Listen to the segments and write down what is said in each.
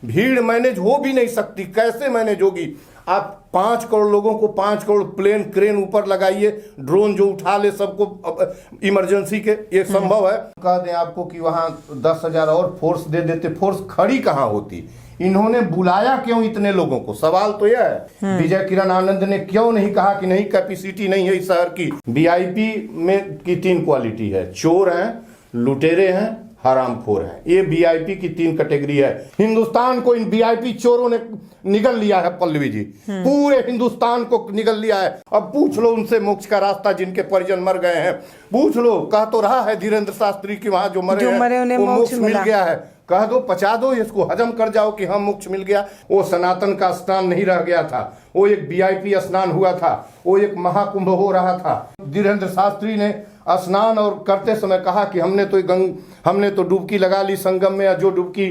भीड़ मैनेज हो भी नहीं सकती, कैसे मैनेज होगी? आप 5 करोड़ लोगों को 5 करोड़ प्लेन क्रेन ऊपर लगाइए, ड्रोन जो उठा ले सबको इमरजेंसी के, ये संभव है? कह दें आपको कि वहां 10,000 और फोर्स दे देते, फोर्स खड़ी कहां होती? इन्होंने बुलाया क्यों इतने लोगों को? सवाल तो यह है। विजय किरण आनंद ने क्यों नहीं कहा कि नहीं, कैपेसिटी नहीं है इस शहर की? वीआईपी में की 3 क्वालिटी है, चोर हैं, लुटेरे हैं, हरामखोर हैं। ये वीआईपी की 3 कैटेगरी है। हिंदुस्तान को इन वीआईपी चोरों ने निगल लिया है पल्लवी जी, पूरे हिंदुस्तान को निगल लिया है। अब पूछ लो उनसे मोक्ष का रास्ता, जिनके परिजन मर गए हैं, पूछ लो। कह तो रहा है धीरेन्द्र शास्त्री की वहां जो मरे हैं वो मोक्ष मिल गया है। कह दो, पचा दो, इसको हजम कर जाओ कि हाँ मोक्ष मिल गया। वो सनातन का स्नान नहीं रह गया था, वो एक वीआईपी स्नान हुआ था, वो एक महाकुंभ हो रहा था। धीरेन्द्र शास्त्री ने स्नान और करते समय कहा कि हमने तो डुबकी लगा ली संगम में, जो डुबकी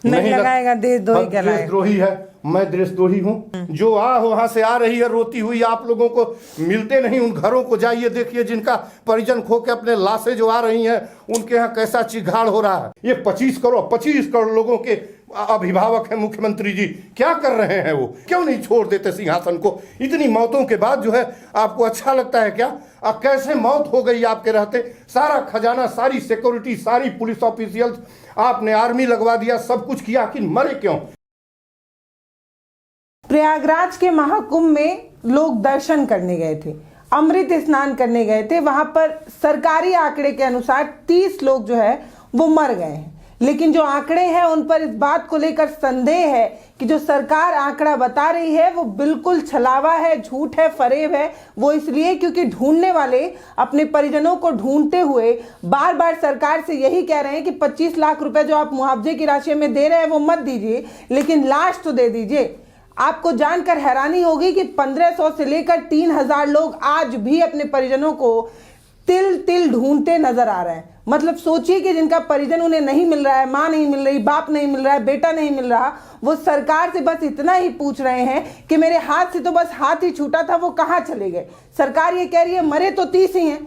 नहीं लगाएगा देशद्रोही है। मैं देशद्रोही हूँ? जो वहां से आ रही है रोती हुई, आप लोगों को मिलते नहीं, उन घरों को जाइए, देखिए जिनका परिजन खो के अपने लाशें जो आ रही हैं, उनके यहाँ कैसा चिघाड़ हो रहा है। ये 25 करोड़ लोगों के अभिभावक है मुख्यमंत्री जी, क्या कर रहे हैं? वो क्यों नहीं छोड़ देते सिंहासन को? इतनी मौतों के बाद जो है आपको अच्छा लगता है क्या? अब कैसे मौत हो गई आपके रहते? सारा खजाना, सारी सिक्योरिटी, सारी पुलिस ऑफिशियल्स आपने आर्मी लगवा दिया, सब कुछ किया, आखिर मरे क्यों? प्रयागराज के महाकुंभ में लोग दर्शन करने गए थे, अमृत स्नान करने गए थे। वहां पर सरकारी आंकड़े के अनुसार 30 लोग जो है वो मर गए हैं। लेकिन जो आंकड़े हैं उन पर इस बात को लेकर संदेह है कि जो सरकार आंकड़ा बता रही है वो बिल्कुल छलावा है, झूठ है, फरेब है। वो इसलिए क्योंकि ढूंढने वाले अपने परिजनों को ढूंढते हुए बार बार सरकार से यही कह रहे हैं कि 25 लाख रुपए जो आप मुआवजे की राशि में दे रहे हैं वो मत दीजिए, लेकिन लाश तो दे दीजिए। आपको जानकर हैरानी होगी कि 1500 से लेकर 3000 लोग आज भी अपने परिजनों को तिल तिल ढूंढते नजर आ रहे हैं। मतलब सोचिए कि जिनका परिजन उन्हें नहीं मिल रहा है, मां नहीं मिल रही, बाप नहीं मिल रहा है, बेटा नहीं मिल रहा, वो सरकार से बस इतना ही पूछ रहे हैं कि मेरे हाथ से तो बस हाथ ही छूटा था, वो कहां चले गए? सरकार ये कह रही है मरे तो 30 ही हैं,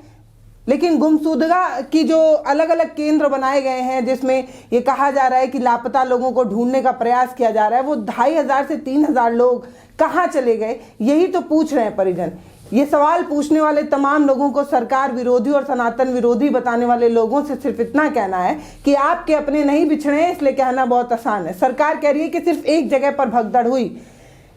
लेकिन गुमशुदगा की जो अलग अलग केंद्र बनाए गए हैं जिसमें ये कहा जा रहा है कि लापता लोगों को ढूंढने का प्रयास किया जा रहा है, वो 2500 से 3000 लोग कहां चले गए? यही तो पूछ रहे हैं परिजन। ये सवाल पूछने वाले तमाम लोगों को सरकार विरोधी और सनातन विरोधी बताने वाले लोगों से सिर्फ इतना कहना है कि आपके अपने नहीं बिछड़े हैं, इसलिए कहना बहुत आसान है। सरकार कह रही है कि सिर्फ एक जगह पर भगदड़ हुई,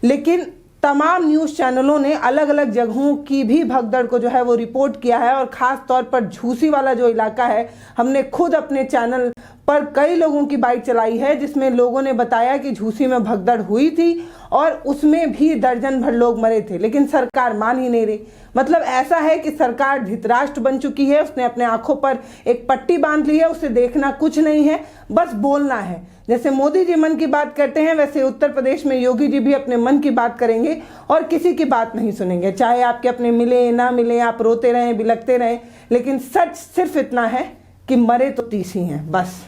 लेकिन तमाम न्यूज़ चैनलों ने अलग अलग जगहों की भी भगदड़ को जो है वो रिपोर्ट किया है। और ख़ास तौर पर झूसी वाला जो इलाका है, हमने खुद अपने चैनल पर कई लोगों की बाइट चलाई है जिसमें लोगों ने बताया कि झूसी में भगदड़ हुई थी और उसमें भी दर्जन भर लोग मरे थे, लेकिन सरकार मान ही नहीं रही। मतलब ऐसा है कि सरकार धृतराष्ट्र बन चुकी है, उसने अपने आंखों पर एक पट्टी बांध ली है, उसे देखना कुछ नहीं है, बस बोलना है। जैसे मोदी जी मन की बात करते हैं, वैसे उत्तर प्रदेश में योगी जी भी अपने मन की बात करेंगे और किसी की बात नहीं सुनेंगे, चाहे आपके अपने मिले ना मिले, आप रोते रहें, बिलखते रहें, लेकिन सच सिर्फ इतना है कि मरे तो 30 ही हैं, बस।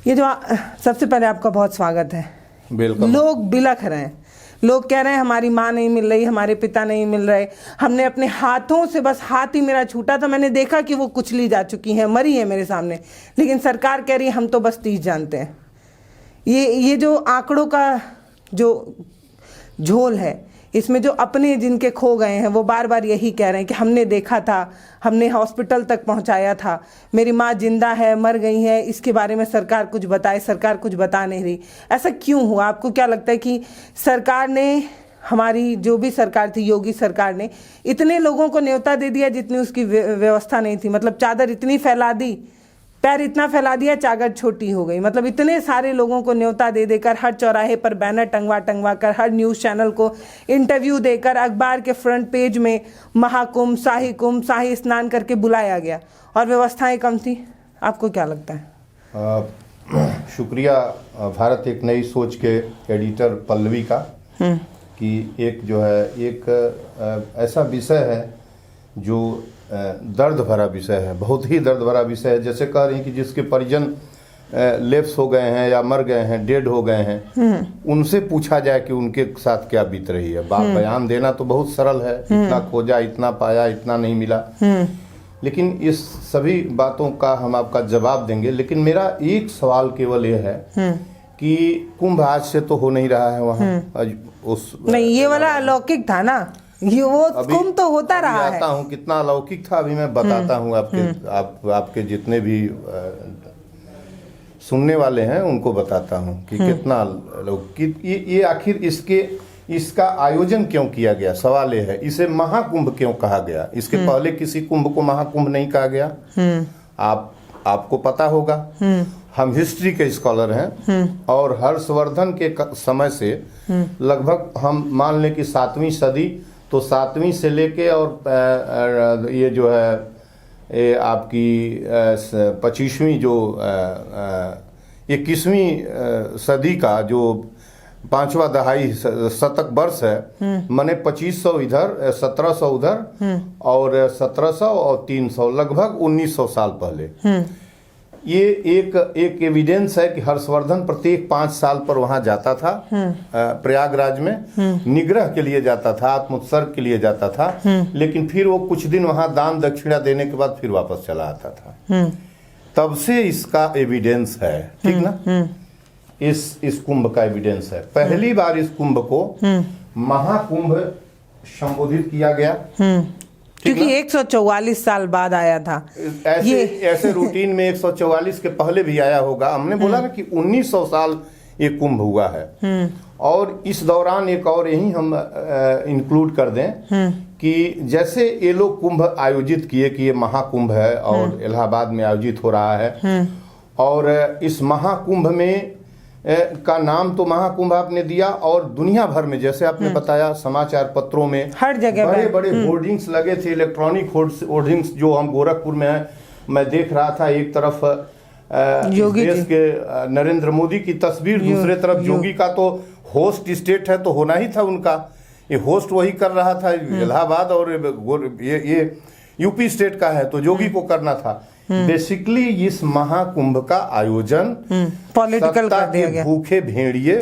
ये जो सबसे पहले आपका बहुत स्वागत है। लोग बिलख रहे हैं, लोग कह रहे हैं हमारी माँ नहीं मिल रही, हमारे पिता नहीं मिल रहे, हमने अपने हाथों से, बस हाथ ही मेरा छूटा था, मैंने देखा कि वो कुचली जा चुकी हैं, मरी है मेरे सामने, लेकिन सरकार कह रही है हम तो बस 30 जानते हैं। ये जो आंकड़ों का जो झोल है, इसमें जो अपने जिनके खो गए हैं वो बार बार यही कह रहे हैं कि हमने देखा था, हमने हॉस्पिटल तक पहुंचाया था, मेरी माँ जिंदा है, मर गई है, इसके बारे में सरकार कुछ बताए, सरकार कुछ बता नहीं रही। ऐसा क्यों हुआ? आपको क्या लगता है कि सरकार ने, हमारी जो भी सरकार थी, योगी सरकार ने इतने लोगों को न्योता दे दिया जितनी उसकी व्यवस्था नहीं थी? मतलब चादर इतनी फैला दी, पैर इतना फैला दिया, चादर छोटी हो गई। मतलब इतने सारे लोगों को न्योता दे देकर, हर चौराहे पर बैनर टंगवा कर, हर न्यूज़ चैनल को इंटरव्यू देकर, अखबार के फ्रंट पेज में महाकुंभ, शाही स्नान करके बुलाया गया और व्यवस्थाएं कम थी। आपको क्या लगता है? शुक्रिया भारत एक नई सोच के एडिटर पल्लवी का कि एक जो है एक ऐसा विषय है जो दर्द भरा विषय है, बहुत ही दर्द भरा विषय है। जैसे कह रही हैं कि जिसके परिजन लेप्स हो गए हैं या मर गए हैं, डेड हो गए हैं, उनसे पूछा जाए कि उनके साथ क्या बीत रही है। बयान देना तो बहुत सरल है, इतना खोजा, इतना पाया, इतना नहीं मिला, लेकिन इस सभी बातों का हम आपका जवाब देंगे। लेकिन मेरा एक सवाल केवल ये है कि कुंभ आज से तो हो नहीं रहा है वहाँ। आज उस नहीं, ये वाला अलौकिक था ना, ये वो कुंभ तो होता रहा है। आता हूँ कितना अलौकिक था, अभी मैं बताता हूँ आपके जितने भी सुनने वाले हैं उनको बताता हूँ कि कितना अलौकिक ये आखिर इसका आयोजन क्यों किया गया। सवाल ये है, इसे महाकुंभ क्यों कहा गया। इसके पहले किसी कुंभ को महाकुंभ नहीं कहा गया। आपको पता होगा, हम हिस्ट्री के स्कॉलर हैं और हर्षवर्धन के समय से लगभग हम मान लें कि 7वीं सदी, तो 7वीं से लेके और ये जो है ये आपकी 25वीं जो 21वीं सदी का जो 5वां दहाई शतक वर्ष है, माने 2500 इधर 1700 उधर और 1700 और 300 लगभग 1900 साल पहले। ये एक एविडेंस है कि हर्षवर्धन प्रत्येक 5 साल पर वहां जाता था, प्रयागराज में निग्रह के लिए जाता था, आत्मोत्सर्ग के लिए जाता था, लेकिन फिर वो कुछ दिन वहां दान दक्षिणा देने के बाद फिर वापस चला आता था। तब से इसका एविडेंस है, ठीक ना। इस कुंभ का एविडेंस है। पहली बार इस कुंभ को महाकुंभ संबोधित किया गया, क्योंकि 144 साल बाद आया था। ऐसे रूटीन में 144 के पहले भी आया होगा। हमने बोला ना कि 1900 साल ये कुंभ हुआ है। और इस दौरान एक और यही हम इंक्लूड कर दें कि जैसे ये लोग कुंभ आयोजित किए कि ये महाकुंभ है और इलाहाबाद में आयोजित हो रहा है, और इस महाकुंभ में का नाम तो महाकुंभ आपने दिया, और दुनिया भर में जैसे आपने बताया समाचार पत्रों में हर जगह बड़े बड़े होर्डिंग्स लगे थे, इलेक्ट्रॉनिक होर्डिंग्स। जो हम गोरखपुर में है, मैं देख रहा था, एक तरफ योगी देश के नरेंद्र मोदी की तस्वीर, दूसरे तरफ योगी का तो होस्ट स्टेट है तो होना ही था उनका, ये होस्ट वही कर रहा था इलाहाबाद, और ये यूपी स्टेट का है तो योगी को करना था। बेसिकली इस महाकुंभ का आयोजन पॉलिटिकल कर दिया गया। भूखे भेड़िए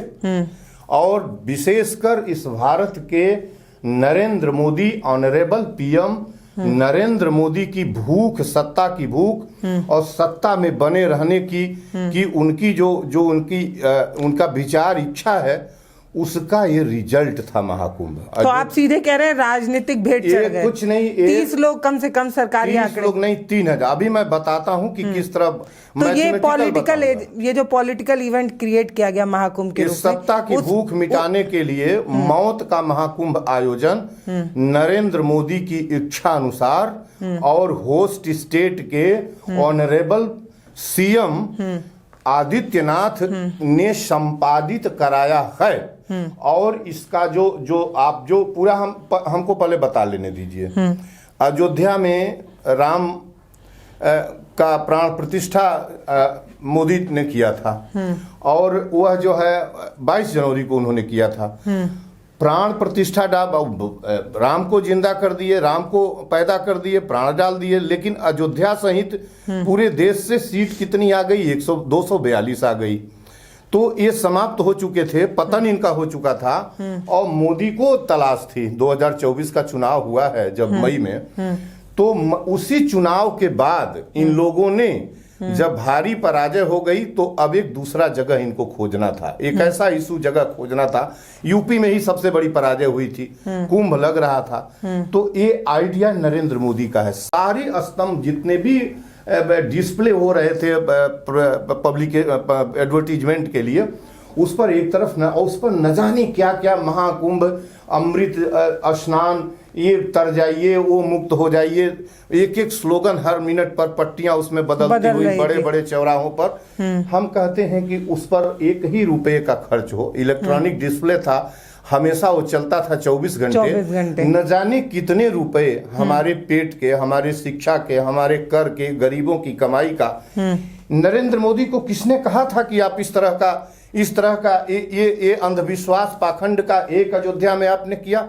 और विशेषकर इस भारत के नरेंद्र मोदी, ऑनरेबल पीएम नरेंद्र मोदी की भूख, सत्ता की भूख और सत्ता में बने रहने की उनकी जो उनका विचार इच्छा है, उसका ये रिजल्ट था महाकुंभ। तो आप सीधे कह रहे हैं राजनीतिक भेंट चढ़ गए। कुछ नहीं, 30 लोग कम से कम सरकारी 30 लोग नहीं, 3000। अभी मैं बताता हूं कि किस तरह। तो ये जो पॉलिटिकल इवेंट क्रिएट किया गया महाकुंभ के रूप में, सत्ता की भूख मिटाने के लिए मौत का महाकुंभ आयोजन नरेंद्र मोदी की इच्छा अनुसार और होस्ट स्टेट के ऑनरेबल सीएम आदित्यनाथ ने संपादित कराया है। और इसका जो आप जो पूरा हमको पहले बता लेने दीजिए। अयोध्या में राम का प्राण प्रतिष्ठा मोदी ने किया था, और वह जो है 22 जनवरी को उन्होंने किया था। प्राण प्रतिष्ठा राम को जिंदा कर दिए, राम को पैदा कर दिए, प्राण डाल दिए, लेकिन अयोध्या सहित पूरे देश से सीट कितनी आ गई? 242 आ गई। तो ये समाप्त हो चुके थे, पतन इनका हो चुका था, और मोदी को तलाश थी। 2024 का चुनाव हुआ है जब मई में, तो उसी चुनाव के बाद इन लोगों ने जब भारी पराजय हो गई तो अब एक दूसरा जगह इनको खोजना था, एक ऐसा इशू जगह खोजना था। यूपी में ही सबसे बड़ी पराजय हुई थी, कुंभ लग रहा था। तो ये आइडिया नरेंद्र मोदी का है। सारे स्तंभ जितने भी डिस्प्ले हो रहे थे पब्लिक एडवर्टीजमेंट के लिए, उस पर एक तरफ न, उस पर न जाने क्या क्या महाकुंभ, अमृत स्नान, ये तर जाइए, वो मुक्त हो जाइए, एक एक स्लोगन हर मिनट पर पट्टियां उसमें बदलती हुई बड़े बड़े चौराहों पर। हम कहते हैं कि उस पर 1 ही रुपये का खर्च हो। इलेक्ट्रॉनिक डिस्प्ले था, हमेशा वो चलता था 24 घंटे। न जाने कितने रुपए हमारे पेट के, हमारे शिक्षा के, हमारे कर के, गरीबों की कमाई का। नरेंद्र मोदी को किसने कहा था कि आप इस तरह का ये अंधविश्वास पाखंड का एक अयोध्या में आपने किया?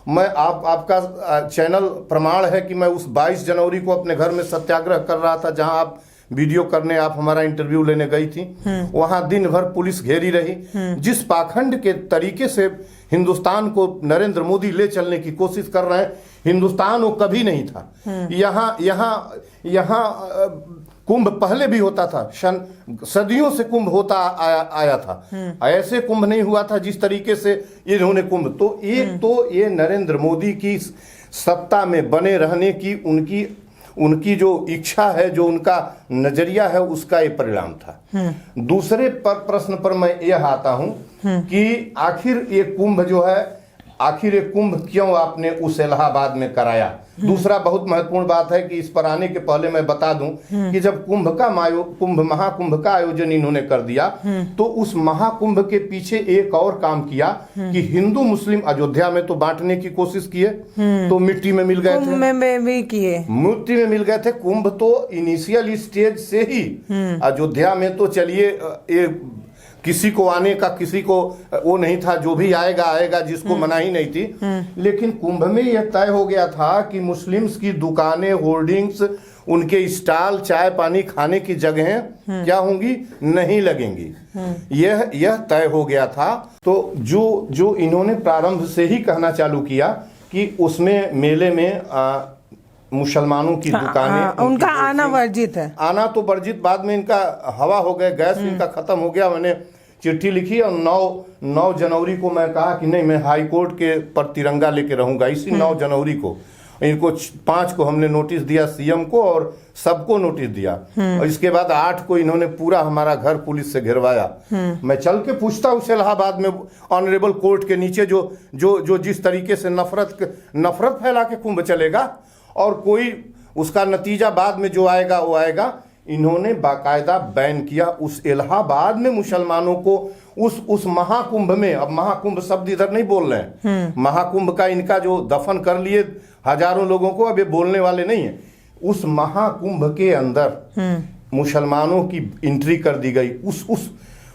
मैं आपका चैनल प्रमाण है कि मैं उस 22 जनवरी को अपने घर में सत्याग्रह कर रहा था, जहां आप वीडियो करने, आप हमारा इंटरव्यू लेने गई थी। वहां दिन भर पुलिस घेरी रही। जिस पाखंड के तरीके से हिंदुस्तान को नरेंद्र मोदी ले चलने की कोशिश कर रहे हैं, हिंदुस्तान वो कभी नहीं था। यहाँ कुंभ पहले भी होता था, सदियों से कुंभ होता आया था। ऐसे कुंभ नहीं हुआ था जिस तरीके से इन्होंने कुंभ। तो एक तो ये नरेंद्र मोदी की सत्ता में बने रहने की उनकी जो इच्छा है, जो उनका नजरिया है, उसका ये परिणाम था। दूसरे प्रश्न पर मैं यह आता हूं कि आखिर ये कुंभ जो है, आखिर ये कुंभ क्यों आपने उस इलाहाबाद में कराया। दूसरा बहुत महत्वपूर्ण बात है कि इस पर आने के पहले मैं बता दूं कि जब महाकुंभ का आयोजन इन्होंने कर दिया तो उस महाकुंभ के पीछे एक और काम किया कि हिंदू मुस्लिम अयोध्या में तो बांटने की कोशिश किए, तो मिट्टी में मिल गए थे, मिट्टी में मिल गए थे। कुंभ तो इनिशियल स्टेज से ही अयोध्या में तो चलिए किसी को आने का, किसी को वो नहीं था, जो भी आएगा आएगा, जिसको मनाही नहीं थी। लेकिन कुंभ में यह तय हो गया था कि मुस्लिम्स की दुकानें, होर्डिंग्स, उनके स्टॉल, चाय पानी खाने की जगहें क्या होंगी, नहीं लगेंगी। यह तय हो गया था। तो जो इन्होंने प्रारंभ से ही कहना चालू किया कि उसमें मेले में मुसलमानों की दुकानें, उनका आना वर्जित है। आना तो वर्जित, बाद में इनका हवा हो गया, गैस इनका खत्म हो गया। मैंने चिट्ठी लिखी और 9 जनवरी को मैं कहा कि नहीं, मैं हाई कोर्ट के पर तिरंगा लेके रहूंगा। इसी 9 जनवरी को इनको 5 को हमने नोटिस दिया, सीएम को और सबको नोटिस दिया। और इसके बाद 8 को इन्होंने पूरा हमारा घर पुलिस से घेरवाया। मैं चल के पूछता उस इलाहाबाद में ऑनरेबल कोर्ट के नीचे जो जिस तरीके से नफरत फैला के कुंभ चलेगा और कोई उसका नतीजा बाद में जो आएगा वो आएगा। इन्होंने बाकायदा बैन किया उस इलाहाबाद में मुसलमानों को उस महाकुंभ में। अब महाकुंभ शब्द इधर नहीं बोल रहे हैं, महाकुंभ का इनका जो दफन कर लिए हजारों लोगों को, अब ये बोलने वाले नहीं है। उस महाकुंभ के अंदर मुसलमानों की एंट्री कर दी गई।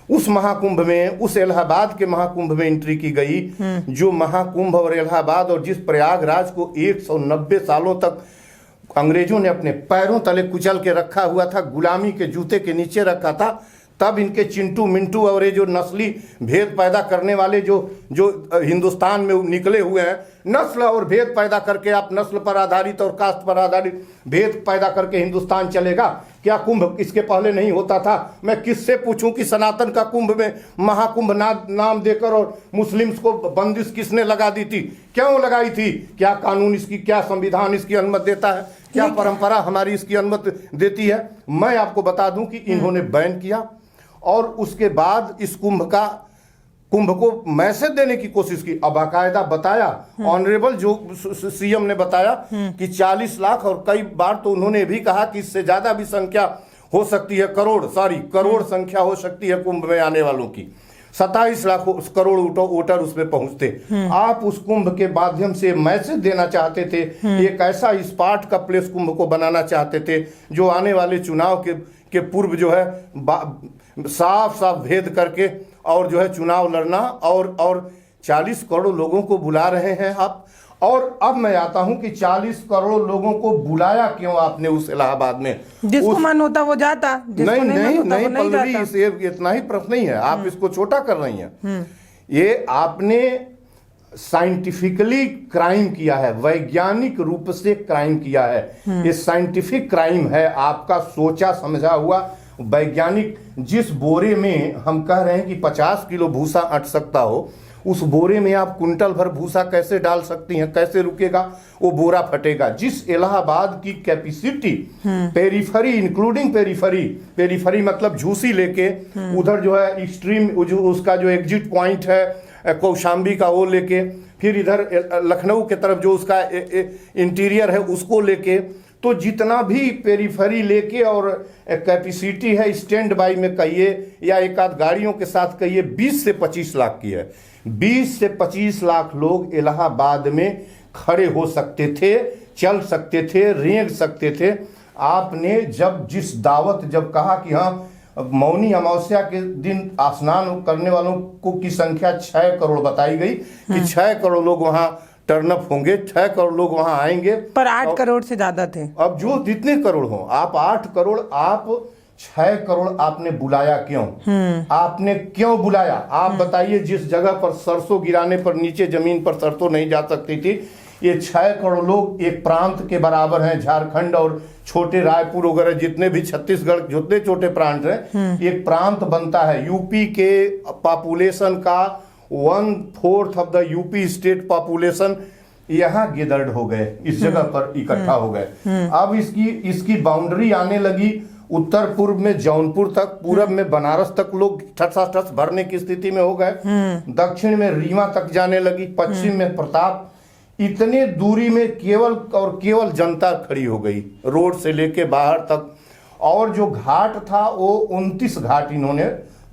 उस महाकुंभ में, उस इलाहाबाद के महाकुंभ में एंट्री की गई। जो महाकुंभ और इलाहाबाद और जिस प्रयागराज को 190 सालों तक अंग्रेजों ने अपने पैरों तले कुचल के रखा हुआ था, गुलामी के जूते के नीचे रखा था, तब इनके चिंटू मिंटू और ये जो नस्ली भेद पैदा करने वाले जो हिंदुस्तान में निकले हुए हैं, नस्ल और भेद पैदा करके, आप नस्ल पर आधारित और कास्ट पर आधारित भेद पैदा करके हिंदुस्तान चलेगा क्या? कुंभ इसके पहले नहीं होता था? मैं किससे पूछूं कि सनातन का कुंभ में महाकुंभ नाम देकर और मुस्लिम्स को बंदिश किसने लगा दी थी? क्यों लगाई थी? क्या कानून इसकी, क्या संविधान इसकी अनुमति देता है? क्या परंपरा हमारी इसकी अनुमति देती है? मैं आपको बता दूं कि इन्होंने बैन किया और उसके बाद इस कुंभ को मैसेज देने की कोशिश की। अब बाकायदा बताया, ऑनरेबल जो सीएम ने बताया कि 40 लाख, और कई बार तो उन्होंने भी कहा कि इससे ज्यादा भी संख्या हो सकती है, करोड़ संख्या हो सकती है कुंभ में आने वालों की। 27 लाख करोड़ वोटर उसमें पहुंचते। आप उस कुंभ के माध्यम से मैसेज देना चाहते थे, एक ऐसा स्पॉट का प्लेस कुंभ को बनाना चाहते थे जो आने वाले चुनाव के पूर्व जो है साफ भेद करके और जो है चुनाव लड़ना। और 40 करोड़ लोगों को बुला रहे हैं आप। और अब मैं आता हूं कि 40 करोड़ लोगों को बुलाया क्यों आपने उस इलाहाबाद में? जिसको मन होता वो जाता, नहीं पल्लवी, इतना ही प्रश्न नहीं है, आप इसको छोटा कर रही हैं। ये आपने साइंटिफिकली क्राइम किया है, वैज्ञानिक रूप से क्राइम किया है। ये साइंटिफिक क्राइम है, आपका सोचा समझा हुआ वैज्ञानिक। जिस बोरे में हम कह रहे हैं कि 50 किलो भूसा अट सकता हो, उस बोरे में आप कुंटल भर भूसा कैसे डाल सकती हैं? कैसे रुकेगा? वो बोरा फटेगा। जिस इलाहाबाद की कैपेसिटी पेरीफरी, इंक्लूडिंग पेरीफरी मतलब झूसी लेके, उधर जो है एक्सट्रीम उसका जो एग्जिट पॉइंट है कौशाम्बी का, वो लेके, फिर इधर लखनऊ के तरफ जो उसका इंटीरियर है उसको लेके, तो जितना भी पेरीफरी लेके और कैपेसिटी है स्टैंड बाई में कहिए या एक आध गाड़ियों के साथ कहिए, 20 से 25 लाख की है। 20 से 25 लाख लोग इलाहाबाद में खड़े हो सकते थे, चल सकते थे, रेंग सकते थे। आपने जिस दावत जब कहा कि हाँ मौनी अमावस्या के दिन स्नान करने वालों को की संख्या 6 करोड़ बताई गई कि 6 करोड़ लोग वहां टर्नअप होंगे, 6 करोड़ लोग वहां आएंगे, पर 8 करोड़ से ज्यादा थे। अब जो जितने करोड़ हो, आप 8 करोड़, आप 6 करोड़ आपने बुलाया क्यों? आपने क्यों बुलाया? आप बताइए। जिस जगह पर सरसों गिराने पर नीचे जमीन पर सरसों नहीं जा सकती थी, ये 6 करोड़ लोग एक प्रांत के बराबर हैं। झारखंड और छोटे रायपुर वगैरह जितने भी छत्तीसगढ़ जितने छोटे प्रांत हैं, एक प्रांत बनता है। यूपी के पॉपुलेशन का 1/4 of the UP state population यहाँ गिदड़ हो गए, इस जगह पर इकट्ठा हो गए। अब इसकी बाउंड्री आने लगी उत्तर पूर्व में जौनपुर तक, पूरब में बनारस तक लोग ठस भरने की स्थिति में हो गए, दक्षिण में रीवा तक जाने लगी, पश्चिम में प्रताप। इतने दूरी में केवल जनता खड़ी हो गई, रोड से लेके बाहर तक। और जो घाट था वो 29 घाट इन्होंने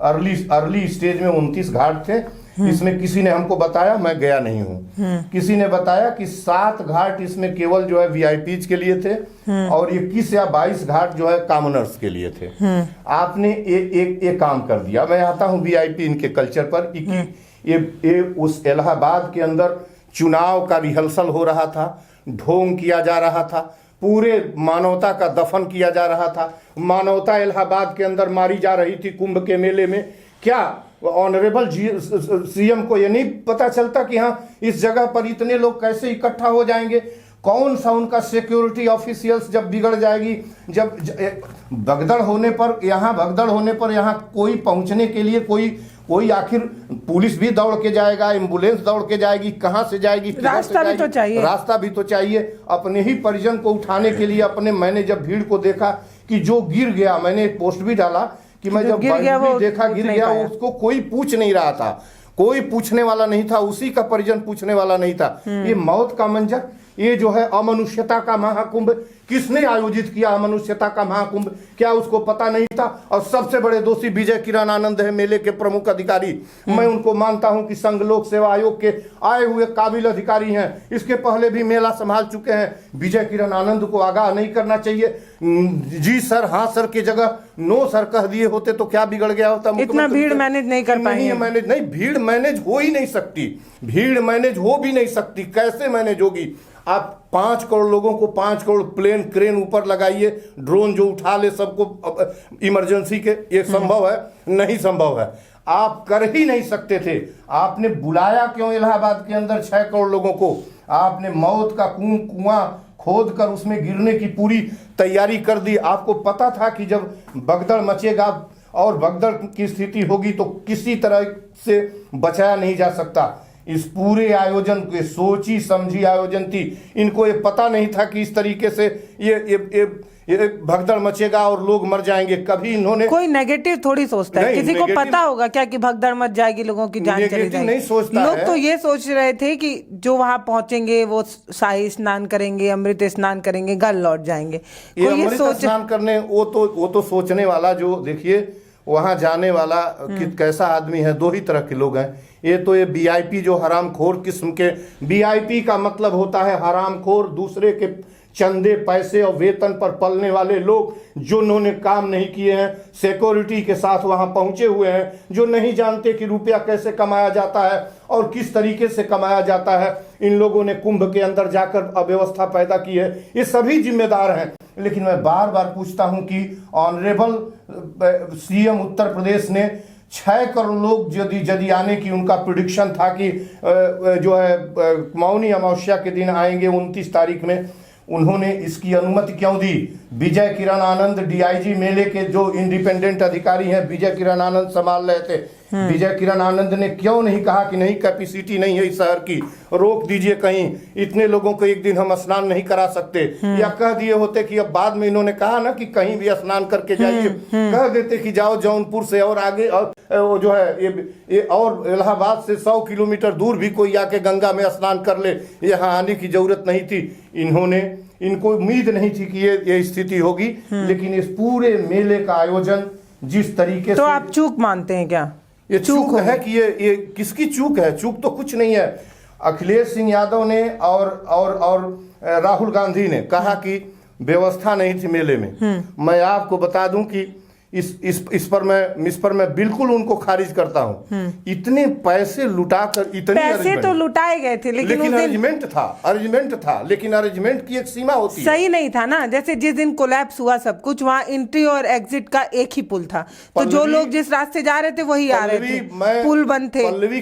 अर्ली स्टेज में 29 घाट थे। इसमें किसी ने हमको बताया, मैं गया नहीं हूँ, किसी ने बताया कि 7 घाट इसमें केवल जो है वीआईपीज के लिए थे और 21 या 22 घाट जो है कॉमनर्स के लिए थे। आपने एक काम कर दिया। मैं आता हूँ वीआईपी इनके कल्चर पर। ये उस इलाहाबाद के अंदर चुनाव का रिहर्सल हो रहा था, ढोंग किया जा रहा था, पूरे मानवता का दफन किया जा रहा था। मानवता इलाहाबाद के अंदर मारी जा रही थी कुंभ के मेले में। क्या ऑनरेबल सीएम को ये नहीं पता चलता कि हाँ इस जगह पर इतने लोग कैसे इकट्ठा हो जाएंगे? कौन सा उनका सिक्योरिटी ऑफिशियल्स जब बिगड़ जाएगी, जब भगदड़ होने पर यहाँ कोई पहुंचने के लिए कोई आखिर पुलिस भी दौड़ के जाएगा, एम्बुलेंस दौड़ के जाएगी, कहां से जाएगी? रास्ता भी तो चाहिए। रास्ता भी तो चाहिए। अपने ही परिजन को उठाने के लिए मैंने जब भीड़ को देखा कि जो गिर गया, मैंने एक पोस्ट भी डाला कि मैं जब गिर गया उसको कोई पूछ नहीं रहा था, कोई पूछने वाला नहीं था, उसी का परिजन पूछने वाला नहीं था। ये मौत का मंजर, ये जो है अमनुष्यता का महाकुंभ, किसने आयोजित किया अमनुष्यता का महाकुंभ? क्या उसको पता नहीं था? और सबसे बड़े दोषी विजय किरण आनंद है, मेले के प्रमुख अधिकारी। मैं उनको मानता हूं कि संघ लोक सेवा आयोग के आए हुए काबिल अधिकारी हैं, इसके पहले भी मेला संभाल चुके हैं। विजय किरण आनंद को आगाह नहीं करना चाहिए? जी सर, हाँ सर की जगह नो सर कह दिए होते तो क्या बिगड़ गया होता? इतना भीड़ मैनेज नहीं कर पाएंगे। नहीं, भीड़ मैनेज हो ही नहीं सकती, भीड़ मैनेज हो भी नहीं सकती। कैसे मैनेज होगी? आप 5 करोड़ लोगों को 5 करोड़ प्लेन क्रेन ऊपर लगाइए, ड्रोन जो उठा ले सबको इमरजेंसी के, ये संभव है? नहीं संभव है। आप कर ही नहीं सकते थे। आपने बुलाया क्यों इलाहाबाद के अंदर 6 करोड़ लोगों को? आपने मौत का कुआं खोद कर उसमें गिरने की पूरी तैयारी कर दी। आपको पता था कि जब भगदड़ मचेगा और भगदड़ की स्थिति होगी तो किसी तरह से बचाया नहीं जा सकता। इस पूरे आयोजन के सोची समझी आयोजन थी। इनको ये पता नहीं था कि इस तरीके से ये भगदड़ मचेगा और लोग मर जाएंगे। कभी इन्होंने कोई नेगेटिव थोड़ी सोचता है। किसी को पता होगा क्या कि भगदड़ मच जाएगी, लोगों की जान चली जाएगी? नहीं सोचता लोग तो ये सोच रहे थे कि जो वहां पहुंचेंगे वो शाही स्नान करेंगे, अमृत स्नान करेंगे, घर लौट जाएंगे। ये स्नान करने वो तो सोचने वाला, जो देखिए वहां जाने वाला कैसा आदमी है। 2 ही तरह के लोग हैं। ये वीआईपी जो हरामखोर किस्म के, वीआईपी का मतलब होता है हरामखोर, दूसरे के चंदे पैसे और वेतन पर पलने वाले लोग, जो उन्होंने काम नहीं किए हैं, सिक्योरिटी के साथ वहां पहुंचे हुए हैं, जो नहीं जानते कि रुपया कैसे कमाया जाता है और किस तरीके से कमाया जाता है। इन लोगों ने कुंभ के अंदर जाकर अव्यवस्था पैदा की है। ये सभी जिम्मेदार हैं। लेकिन मैं बार बार पूछता हूं कि ऑनरेबल सीएम उत्तर प्रदेश ने 6 करोड़ लोग यदि आने की उनका प्रिडिक्शन था कि जो है मौनी अमावस्या के दिन आएंगे 29 तारीख में, उन्होंने इसकी अनुमति क्यों दी? विजय किरण आनंद डीआईजी मेले के जो इंडिपेंडेंट अधिकारी हैं, विजय किरण आनंद संभाल रहे थे। विजय किरण आनंद ने क्यों नहीं कहा कि नहीं, कैपेसिटी नहीं है इस शहर की, रोक दीजिए, कहीं इतने लोगों को एक दिन हम स्नान नहीं करा सकते? या कह दिए होते कि अब बाद में इन्होंने कहा ना कि कहीं भी स्नान करके जाइए, कह देते कि जाओ जौनपुर से और आगे और वो जो है ये और इलाहाबाद से 100 किलोमीटर दूर भी कोई आके गंगा में स्नान कर ले, यहाँ आने की जरूरत नहीं थी। इनको उम्मीद नहीं थी कि ये स्थिति होगी। लेकिन इस पूरे मेले का आयोजन जिस तरीके तो आप चूक मानते हैं क्या? ये चूक है कि ये किसकी चूक है? चूक तो कुछ नहीं है। अखिलेश सिंह यादव ने और राहुल गांधी ने कहा कि व्यवस्था नहीं थी मेले में। मैं आपको बता दूं कि इस पर मैं बिल्कुल उनको खारिज करता हूं। इतने पैसे लुटाकर इतनी पैसे तो लुटाए गए थे, लेकिन अरेंजमेंट था, लेकिन अरेंजमेंट की एक सीमा होती है। सही नहीं था ना। जैसे जिस दिन कोलैप्स हुआ सब कुछ, वहां एंट्री और एग्जिट का एक ही पुल था, तो जो लोग जिस रास्ते जा रहे थे वही आ रहे थे, पुल बंद थे। पल्लवी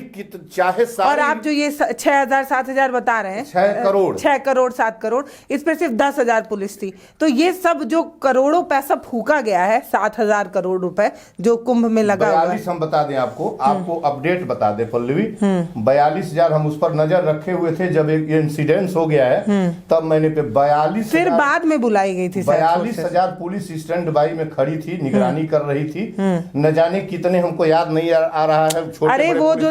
चाहे और आप जो ये 6,000 7,000 बता रहे हैं, 6 करोड़ 7 करोड़, इस पे सिर्फ 10,000 पुलिस थी। तो ये सब जो करोड़ों पैसा फूका गया है, 7,000 करोड़ रुपए जो कुंभ में लगा हुआ है। हम बता दें आपको अपडेट बता दें पल्लवी, 42,000 हम उस पर नजर रखे हुए थे जब एक इंसिडेंस हो गया है, तब मैंने पे 42 फिर बाद में बुलाई गई थी। 42,000 पुलिस स्टैंड बाई में खड़ी थी, निगरानी कर रही थी। न जाने कितने, हमको याद नहीं आ रहा है। अरे वो जो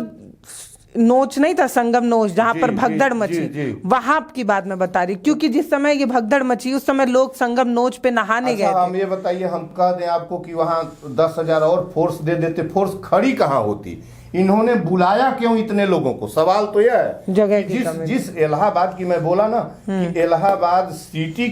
नोच नहीं था, संगम नोच, जहां पर भगदड़ मची, वहां की बात मैं बता रही, क्योंकि जिस समय ये भगदड़ मची उस समय लोग संगम नोच पे नहाने गए थे। हम ये बताइए, हम कह दें आपको कि वहां 10,000 और फोर्स दे देते, फोर्स खड़ी कहाँ होती? इन्होंने बुलाया क्यों इतने लोगों को? सवाल तो यह है जगह जिस इलाहाबाद की मैं बोला ना कि इलाहाबाद सिटी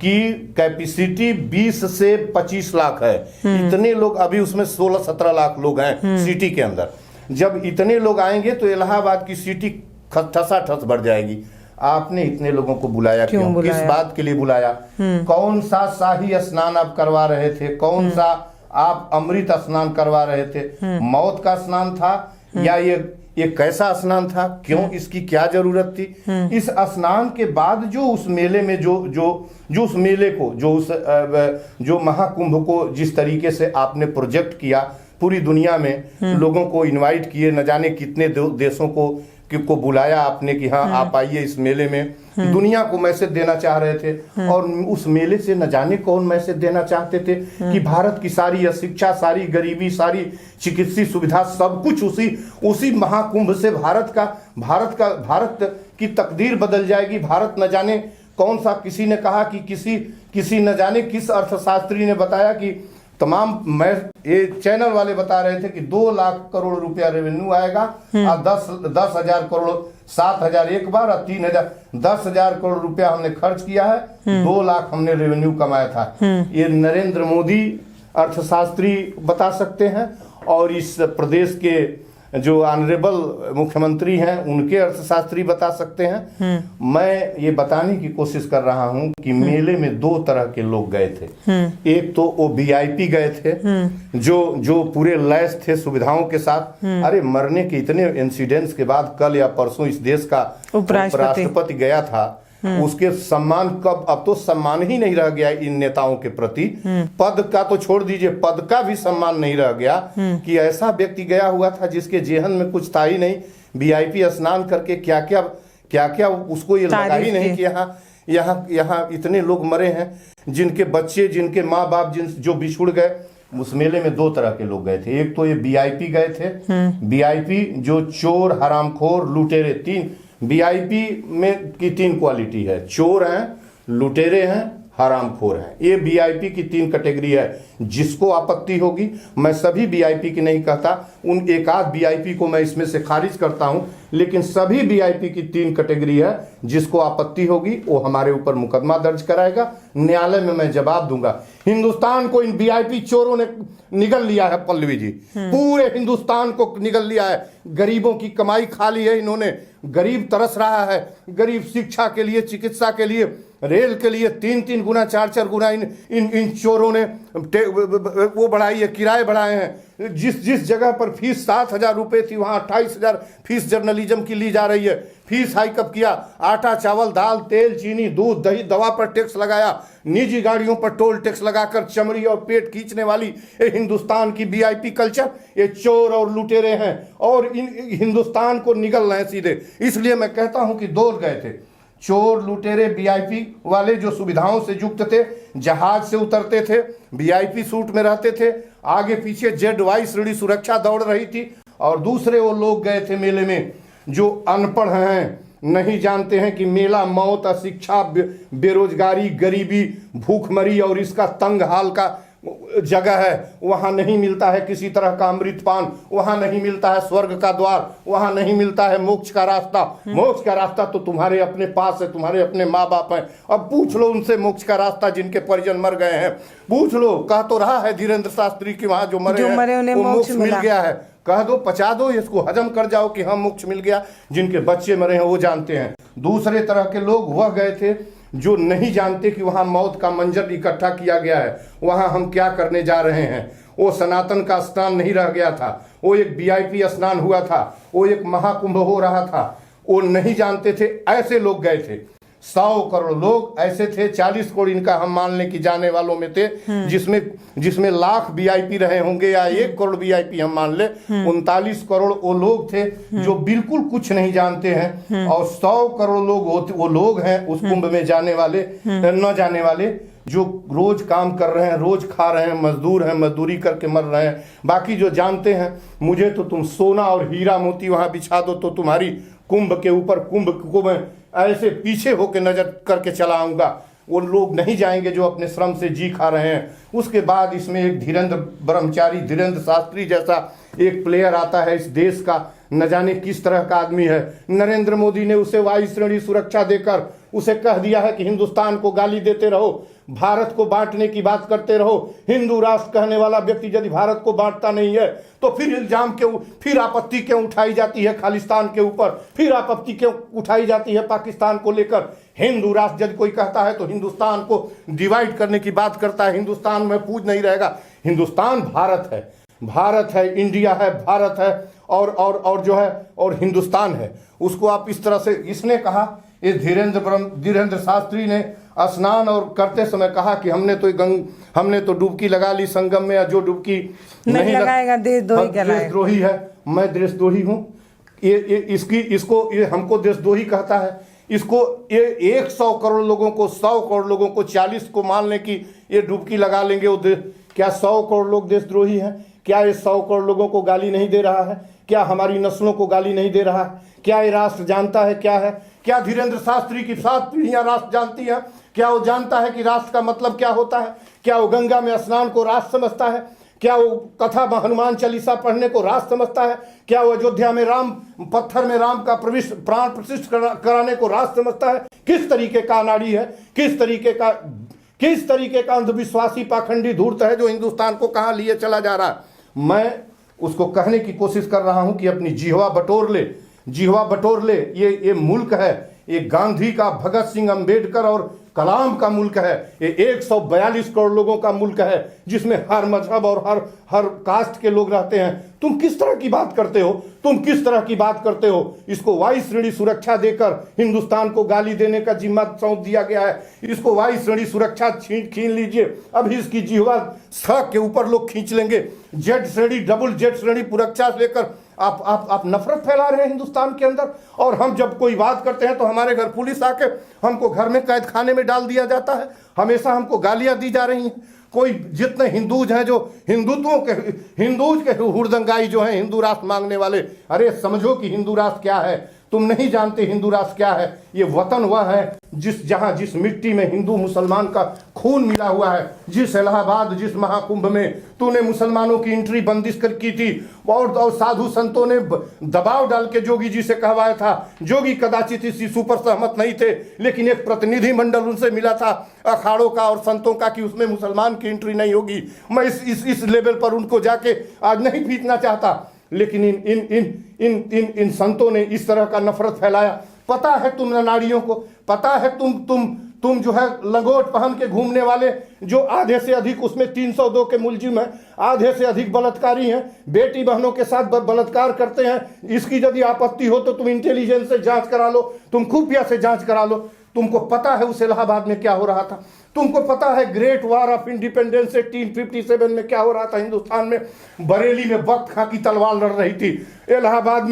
की कैपेसिटी 20 से 25 लाख है, इतने लोग अभी उसमें 16-17 लाख लोग हैं सिटी के अंदर। जब इतने लोग आएंगे तो इलाहाबाद की सिटी ठसाठस बढ़ जाएगी। आपने इतने लोगों को बुलाया क्यों? किस बात के लिए बुलाया? कौन सा शाही स्नान आप करवा रहे थे? कौन सा आप अमृत स्नान करवा रहे थे? मौत का स्नान था या ये कैसा स्नान था? क्यों? इसकी क्या जरूरत थी? इस स्नान के बाद जो उस मेले में जो उस मेले को जो महाकुंभ को जिस तरीके से आपने प्रोजेक्ट किया, पूरी दुनिया में लोगों को इनवाइट किए, न जाने कितने देशों को बुलाया आपने कि हाँ आप आइए इस मेले में, दुनिया को मैसेज देना चाह रहे थे। और उस मेले से न जाने कौन मैसेज देना चाहते थे कि भारत की सारी अशिक्षा, सारी गरीबी, सारी चिकित्सीय सुविधा, सब कुछ उसी महाकुंभ से भारत की तकदीर बदल जाएगी। भारत न जाने कौन सा, किसी ने कहा कि किसी न जाने किस अर्थशास्त्री ने बताया कि ये चैनल वाले बता रहे थे कि 2 लाख करोड़ रुपया रेवेन्यू आएगा, और 10,000 करोड़, 7,000 एक बार और 3,000, 10,000 करोड़ रुपया हमने खर्च किया है, 2 लाख हमने रेवेन्यू कमाया था। ये नरेंद्र मोदी अर्थशास्त्री बता सकते हैं, और इस प्रदेश के जो ऑनरेबल मुख्यमंत्री हैं उनके अर्थशास्त्री बता सकते हैं। मैं ये बताने की कोशिश कर रहा हूं कि मेले में 2 तरह के लोग गए थे। एक तो वो VIP गए थे जो पूरे लैस थे सुविधाओं के साथ। अरे मरने के इतने इंसिडेंट्स के बाद कल या परसों इस देश का उपराष्ट्रपति गया था, उसके सम्मान अब तो सम्मान ही नहीं रह गया इन नेताओं के प्रति। पद का तो छोड़ दीजिए, पद का भी सम्मान नहीं रह गया कि ऐसा व्यक्ति गया हुआ था जिसके जेहन में कुछ था ही नहीं। VIP स्नान करके क्या क्या उसको ये लगा ही नहीं कि यहाँ इतने लोग मरे हैं, जिनके बच्चे, जिनके माँ बाप जो बिछुड़ गए। उस मेले में 2 तरह के लोग गए थे। एक तो ये VIP गए थे, VIP जो चोर, हरामखोर, लुटेरे, 3 VIP में की 3 क्वालिटी है, चोर हैं, लुटेरे हैं, हरामखोर हैं। ये VIP की 3 कैटेगरी है। जिसको आपत्ति होगी, मैं सभी VIP की नहीं कहता, उन एक आध VIP को मैं इसमें से खारिज करता हूं, लेकिन सभी VIP की 3 कैटेगरी है। जिसको आपत्ति होगी वो हमारे ऊपर मुकदमा दर्ज कराएगा, न्यायालय में मैं जवाब दूंगा। हिंदुस्तान को इन VIP चोरों ने निगल लिया है पल्लवी जी, पूरे हिंदुस्तान को निगल लिया है। गरीबों की कमाई खा ली है इन्होंने। गरीब तरस रहा है, गरीब शिक्षा के लिए, चिकित्सा के लिए, रेल के लिए 3-3 गुना 4-4 गुना इन चोरों ने वो बढ़ाई है, किराए बढ़ाए हैं। जिस जगह पर फीस 7,000 रुपए थी वहां 28,000 फीस जर्नलिज्म की ली जा रही है। फीस हाई कब किया? आटा, चावल, दाल, तेल, चीनी, दूध, दही, दवा पर टैक्स लगाया। निजी गाड़ियों पर टोल टैक्स लगाकर चमड़ी और पेट खींचने वाली ये हिंदुस्तान की VIP कल्चर, ये चोर और लुटेरे हैं और इन हिंदुस्तान को निगल रहे हैं सीधे। इसलिए मैं कहता हूं कि 2 गए थे, चोर, लुटेरे, VIP वाले जो सुविधाओं से युक्त थे, जहाज से उतरते थे, VIP सूट में रहते थे, आगे पीछे ZY श्रेणी सुरक्षा दौड़ रही थी। और दूसरे वो लोग गए थे मेले में जो अनपढ़ हैं, नहीं जानते हैं कि मेला मौत, अशिक्षा, बेरोजगारी, गरीबी, भूखमरी और इसका तंग हाल का जगह है, वहां नहीं मिलता है किसी तरह का अमृतपान, वहां नहीं मिलता है स्वर्ग का द्वार, वहां नहीं मिलता है मोक्ष का रास्ता। मोक्ष का रास्ता तो तुम्हारे अपने पास है, तुम्हारे अपने माँ बाप हैं। अब पूछ लो उनसे मोक्ष का रास्ता, जिनके परिजन मर गए हैं, पूछ लो। कह तो रहा है धीरेन्द्र शास्त्री की वहां जो मरे हैं वो मोक्ष मिल गया है। कह दो, पचा दो, इसको हजम कर जाओ कि हाँ मोक्ष मिल गया। जिनके बच्चे मरे हैं वो जानते हैं। दूसरे तरह के लोग वह गए थे जो नहीं जानते कि वहां मौत का मंजर इकट्ठा किया गया है, वहां हम क्या करने जा रहे हैं। वो सनातन का स्नान नहीं रह गया था, वो एक वीआईपी स्नान हुआ था, वो एक महाकुंभ हो रहा था, वो नहीं जानते थे। ऐसे लोग गए थे। 100 करोड़ लोग ऐसे थे, 40 करोड़ इनका हम मान लें कि जाने वालों में थे, जिसमें लाख वीआईपी रहे होंगे या 1 करोड़ वीआईपी हम मान ले। 39 करोड़ वो लोग थे जो बिल्कुल कुछ नहीं जानते हैं, और 100 करोड़ लोग वो लोग हैं उस कुंभ में जाने वाले न जाने वाले, जो रोज काम कर रहे हैं, रोज खा रहे हैं, मजदूर हैं, मजदूरी करके मर रहे हैं। बाकी जो जानते हैं, मुझे तो तुम सोना और हीरा मोती वहां बिछा दो तो तुम्हारी कुंभ के ऊपर कुंभ को मैं ऐसे पीछे होकर नजर करके चला आऊंगा। वो लोग नहीं जाएंगे जो अपने श्रम से जी खा रहे हैं। उसके बाद इसमें एक धीरेन्द्र ब्रह्मचारी, धीरेन्द्र शास्त्री जैसा एक प्लेयर आता है इस देश का, न जाने किस तरह का आदमी है। नरेंद्र मोदी ने उसे वायु श्रेणी सुरक्षा देकर उसे कह दिया है कि हिंदुस्तान को गाली देते रहो, भारत को बांटने की बात करते रहो। हिंदू राष्ट्र कहने वाला व्यक्ति यदि भारत को बांटता नहीं है तो फिर आपत्ति क्यों उठाई जाती है खालिस्तान के ऊपर, फिर आपत्ति क्यों उठाई जाती है पाकिस्तान को लेकर। हिंदू राष्ट्र यदि कोई कहता है तो हिंदुस्तान को डिवाइड करने की बात करता है। हिंदुस्तान में पूज नहीं रहेगा। हिंदुस्तान भारत है, भारत है, इंडिया है, भारत है, और जो है और हिंदुस्तान है। उसको आप इस तरह से, इसने कहा, इस धीरेन्द्र शास्त्री ने स्नान और करते समय कहा कि हमने तो डुबकी लगा ली संगम में, या जो डुबकी नहीं लगाएगा देशद्रोही है। मैं देशद्रोही हूँ? ये हमको देशद्रोही कहता है। इसको ये 100 करोड़ लोगों को, 100 करोड़ लोगों को, 40 को मान लें कि ये डुबकी लगा लेंगे, वो क्या 100 करोड़ लोग देशद्रोही हैं? क्या ये 100 करोड़ लोगों को गाली नहीं दे रहा है? क्या हमारी नस्लों को गाली नहीं दे रहा है? क्या ये राष्ट्र जानता है क्या है? क्या धीरेन्द्र शास्त्री की 7 पीढ़ियां राष्ट्र जानती है? क्या वो जानता है कि राष्ट्र का मतलब क्या होता है? क्या वो गंगा में स्नान को राष्ट्र समझता है? क्या वो कथा हनुमान चालीसा पढ़ने को राष्ट्र समझता है? क्या वो अयोध्या में पत्थर में राम का प्राण प्रतिष्ठ कराने को राष्ट्र समझता है? किस तरीके का अनाड़ी है, किस तरीके का अंधविश्वासी पाखंडी धूर्त है जो हिंदुस्तान को कहां लिए चला जा रहा है। मैं उसको कहने की कोशिश कर रहा हूं कि अपनी जिह्वा बटोर ले। ये मुल्क है, ये गांधी का, भगत सिंह, अंबेडकर और कलाम का मुल्क है। ये 142 करोड़ लोगों का मुल्क है, जिसमें हर मजहब और हर कास्ट के लोग रहते हैं। तुम किस तरह की बात करते हो? इसको वायु श्रेणी सुरक्षा देकर हिंदुस्तान को गाली देने का जिम्मा सौंप दिया गया है। इसको वायु श्रेणी सुरक्षा छीन लीजिए, अभी इसकी जिह्वा सड़क के ऊपर लोग खींच लेंगे। जेड श्रेणी, डबल जेड श्रेणी सुरक्षा लेकर आप नफरत फैला रहे हैं हिंदुस्तान के अंदर। और हम जब कोई बात करते हैं तो हमारे घर पुलिस आके हमको घर में कैद खाने में डाल दिया जाता है। हमेशा हमको गालियां दी जा रही हैं। कोई जितने हिंदूज हैं जो हिंदूज के हुड़दंगाई जो हैं, हिंदू राष्ट्र मांगने वाले, अरे समझो कि हिंदू राष्ट्र क्या है। तुम नहीं जानते हिंदू राष्ट्र क्या है। ये वतन वह है जिस मिट्टी में हिंदू मुसलमान का खून मिला हुआ है। जिस इलाहाबाद, जिस महाकुंभ में तूने मुसलमानों की एंट्री बंदिश की थी, और साधु संतों ने दबाव डाल के जोगी जी से कहवाया था। जोगी कदाचित इस इशू पर सहमत नहीं थे, लेकिन एक प्रतिनिधि मंडल उनसे मिला था अखाड़ों का और संतों का कि उसमें मुसलमान की एंट्री नहीं होगी। मैं इस लेवल पर उनको जाके आज नहीं पीटना चाहता, लेकिन इन संतों ने इस तरह का नफरत फैलाया। पता है तुम नाड़ियों को, पता है तुम जो है लंगोट पहन के घूमने वाले, जो आधे से अधिक उसमें 302 के मुलजिम हैं, आधे से अधिक बलात्कारी हैं, बेटी बहनों के साथ बलात्कार करते हैं। इसकी यदि आपत्ति हो तो तुम इंटेलिजेंस से जांच करा लो, तुम खुफिया से जांच करा लो। तुमको पता है उस इलाहाबाद में क्या हो रहा था? तुमको पता है ग्रेट वार ऑफ इंडिपेंडेंस 1857 में क्या हो रहा था हिंदुस्तान में? बरेली में वक्त खां की तलवार लड़ रही थी। इलाहाबाद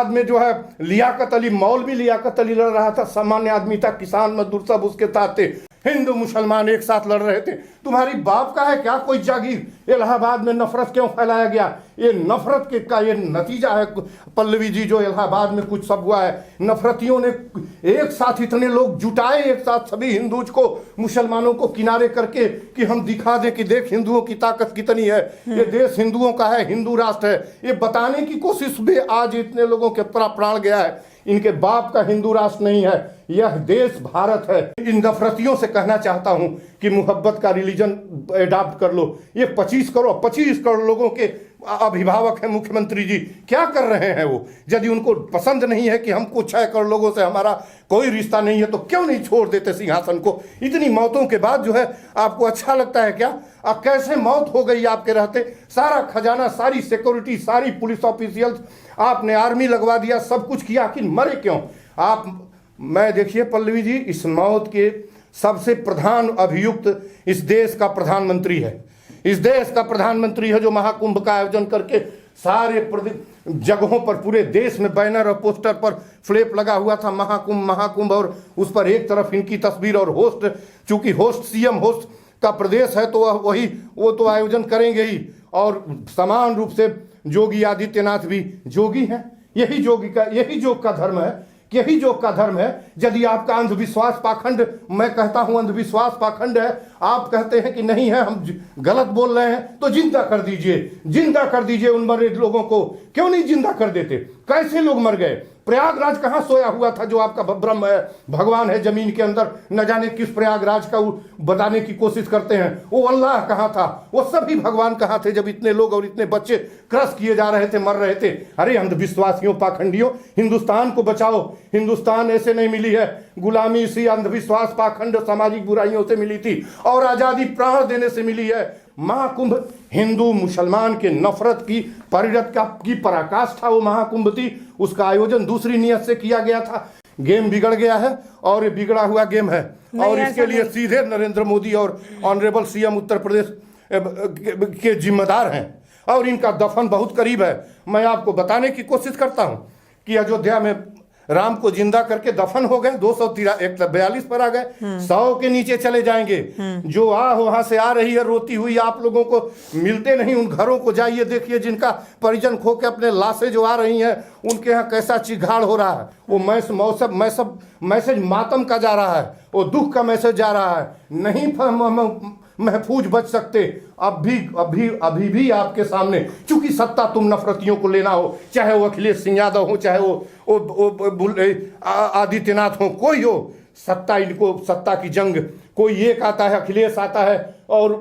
में जो है लियाकत अली, मौलवी लियाकत अली लड़ रहा था। सामान्य आदमी था, किसान मजदूर सब उसके साथ थे। हिंदू मुसलमान एक साथ लड़ रहे थे। तुम्हारी बाप का है क्या कोई जागीर? इलाहाबाद में नफरत क्यों फैलाया गया? ये नफरत के का ये नतीजा है पल्लवी जी। जो इलाहाबाद में कुछ सब हुआ है, नफरतियों ने एक साथ इतने लोग जुटाए, एक साथ सभी हिंदूज को, मुसलमानों को किनारे करके कि हम दिखा दें कि देख हिंदुओं की ताकत कितनी है, ये देश हिंदुओं का है, हिंदू राष्ट्र है। ये बताने की कोशिश में आज इतने लोगों के प्राण गया है। इनके बाप का हिंदू राष्ट्र नहीं है, यह देश भारत है। इन नफरतियों से कहना चाहता हूं कि मोहब्बत का रिलीजन अडॉप्ट कर लो। ये 25 करोड़ लोगों के अभिभावक हैं मुख्यमंत्री जी, क्या कर रहे हैं वो? यदि उनको पसंद नहीं है कि हमको 6 करोड़ लोगों से हमारा कोई रिश्ता नहीं है तो क्यों नहीं छोड़ देते सिंहासन को? इतनी मौतों के बाद जो है आपको अच्छा लगता है क्या? अब कैसे मौत हो गई आपके रहते? सारा खजाना, सारी सिक्योरिटी, सारी पुलिस ऑफिशियल्स, आपने आर्मी लगवा दिया, सब कुछ किया, आखिर मरे क्यों आप? मैं देखिए पल्लवी जी, इस मौत के सबसे प्रधान अभियुक्त इस देश का प्रधानमंत्री है। इस देश का प्रधानमंत्री है जो महाकुंभ का आयोजन करके सारे जगहों पर, पूरे देश में बैनर और पोस्टर पर फ्लैप लगा हुआ था महाकुंभ महाकुंभ, और उस पर एक तरफ इनकी तस्वीर और होस्ट, चूंकि होस्ट सीएम होस्ट का प्रदेश है तो वो तो आयोजन करेंगे ही। और समान रूप से योगी आदित्यनाथ भी जोगी हैं। यही योग का धर्म है, यही योग का धर्म है। यदि आपका अंधविश्वास पाखंड, मैं कहता हूं अंधविश्वास पाखंड है, आप कहते हैं कि नहीं है, हम गलत बोल रहे हैं, तो जिंदा कर दीजिए उन मरे लोगों को। क्यों नहीं जिंदा कर देते? कैसे लोग मर गए? प्रयागराज कहां सोया हुआ था जो आपका ब्रह्म है, भगवान है जमीन के अंदर? न जाने किस प्रयागराज का बताने की कोशिश करते हैं। वो अल्लाह कहां था? वो सभी भगवान कहां थे जब इतने लोग और इतने बच्चे क्रश किए जा रहे थे, मर रहे थे? अरे अंधविश्वासियों, पाखंडियों, हिंदुस्तान को बचाओ। हिंदुस्तान ऐसे नहीं मिली है, गुलामी इसी अंधविश्वास, पाखंड, सामाजिक बुराइयों से मिली थी, और आजादी प्राण देने से मिली है। महाकुंभ हिंदू मुसलमान के नफरत की की पराकाष्ठा वो महाकुंभ थी। उसका आयोजन दूसरी नियत से किया गया था। गेम बिगड़ गया है और ये बिगड़ा हुआ गेम है, और इसके लिए सीधे नरेंद्र मोदी और ऑनरेबल सीएम उत्तर प्रदेश के जिम्मेदार हैं, और इनका दफन बहुत करीब है। मैं आपको बताने की कोशिश करता हूं कि अयोध्या में राम को जिंदा करके दफन हो गए, 242 पर आ गए, 100 के नीचे चले जाएंगे। जो वहां से आ रही है रोती हुई, आप लोगों को मिलते नहीं, उन घरों को जाइए, देखिए जिनका परिजन खो के अपने लाशें जो आ रही हैं, उनके यहाँ कैसा चिघाड़ हो रहा है। वो मैसेज मातम का जा रहा है, वो दुख का मैसेज जा रहा है। नहीं महफूज बच सकते। अभी भी आपके सामने, चूंकि सत्ता तुम नफरतियों को लेना हो, चाहे वो अखिलेश सिंह यादव हो, चाहे वो आदित्यनाथ हो, कोई हो, सत्ता की जंग, कोई एक आता है, अखिलेश आता है और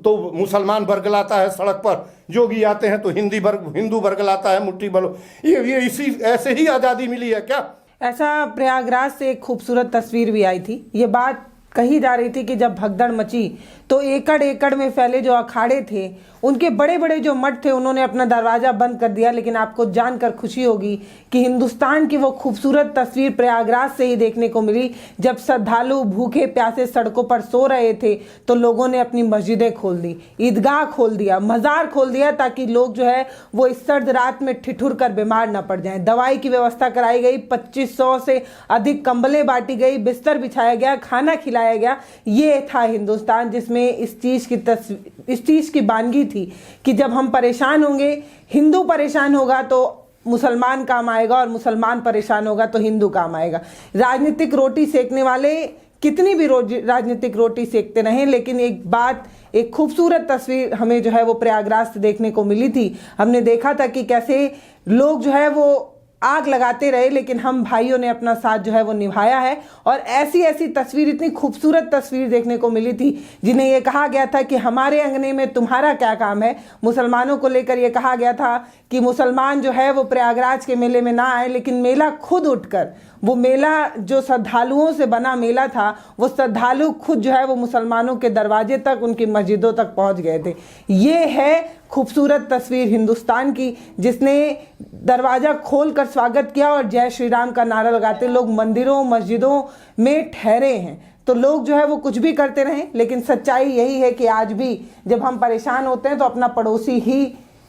तो मुसलमान बरगलाता है सड़क पर, जोगी आते हैं तो हिंदू बरगलाता है मुट्ठी भरो। ये इसी ऐसे ही आज़ादी मिली है क्या? ऐसा प्रयागराज से एक खूबसूरत तस्वीर भी आई थी। ये बात कही जा रही थी कि जब भगदड़ मची तो एकड़ एकड़ में फैले जो अखाड़े थे, उनके बड़े बड़े जो मठ थे, उन्होंने अपना दरवाजा बंद कर दिया। लेकिन आपको जानकर खुशी होगी कि हिंदुस्तान की वो खूबसूरत तस्वीर प्रयागराज से ही देखने को मिली। जब श्रद्धालु भूखे प्यासे सड़कों पर सो रहे थे तो लोगों ने अपनी मस्जिदें खोल दी, ईदगाह खोल दिया, मज़ार खोल दिया, ताकि लोग जो है वो इस सर्द रात में ठिठुर कर बीमार ना पड़ जाएं। दवाई की व्यवस्था कराई गई, 2500 से अधिक कंबलें बांटी गई, बिस्तर बिछाया गया, खाना खिलाया गया। ये था हिंदुस्तान जिसमें इस चीज की बानगी थी कि जब हम परेशान होंगे, हिंदू परेशान होगा तो मुसलमान काम आएगा, और मुसलमान परेशान होगा तो हिंदू काम आएगा। राजनीतिक रोटी सेकने वाले कितनी भी राजनीतिक रोटी सेकते रहें, लेकिन एक खूबसूरत तस्वीर हमें जो है वो प्रयागराज से देखने को मिली थी। हमने देखा था कि कैसे लोग जो है वो आग लगाते रहे, लेकिन हम भाइयों ने अपना साथ जो है वो निभाया है। और ऐसी तस्वीर, इतनी खूबसूरत तस्वीर देखने को मिली थी, जिन्हें ये कहा गया था कि हमारे अंगने में तुम्हारा क्या काम है। मुसलमानों को लेकर ये कहा गया था कि मुसलमान जो है वो प्रयागराज के मेले में ना आए, लेकिन मेला खुद उठकर, वो मेला जो श्रद्धालुओं से बना मेला था, वो श्रद्धालु खुद जो है वो मुसलमानों के दरवाजे तक, उनकी मस्जिदों तक पहुंच गए थे। ये है खूबसूरत तस्वीर हिंदुस्तान की, जिसने दरवाजा खोलकर स्वागत किया और जय श्री राम का नारा लगाते लोग मंदिरों मस्जिदों में ठहरे हैं। तो लोग जो है वो कुछ भी करते रहें, लेकिन सच्चाई यही है कि आज भी जब हम परेशान होते हैं तो अपना पड़ोसी ही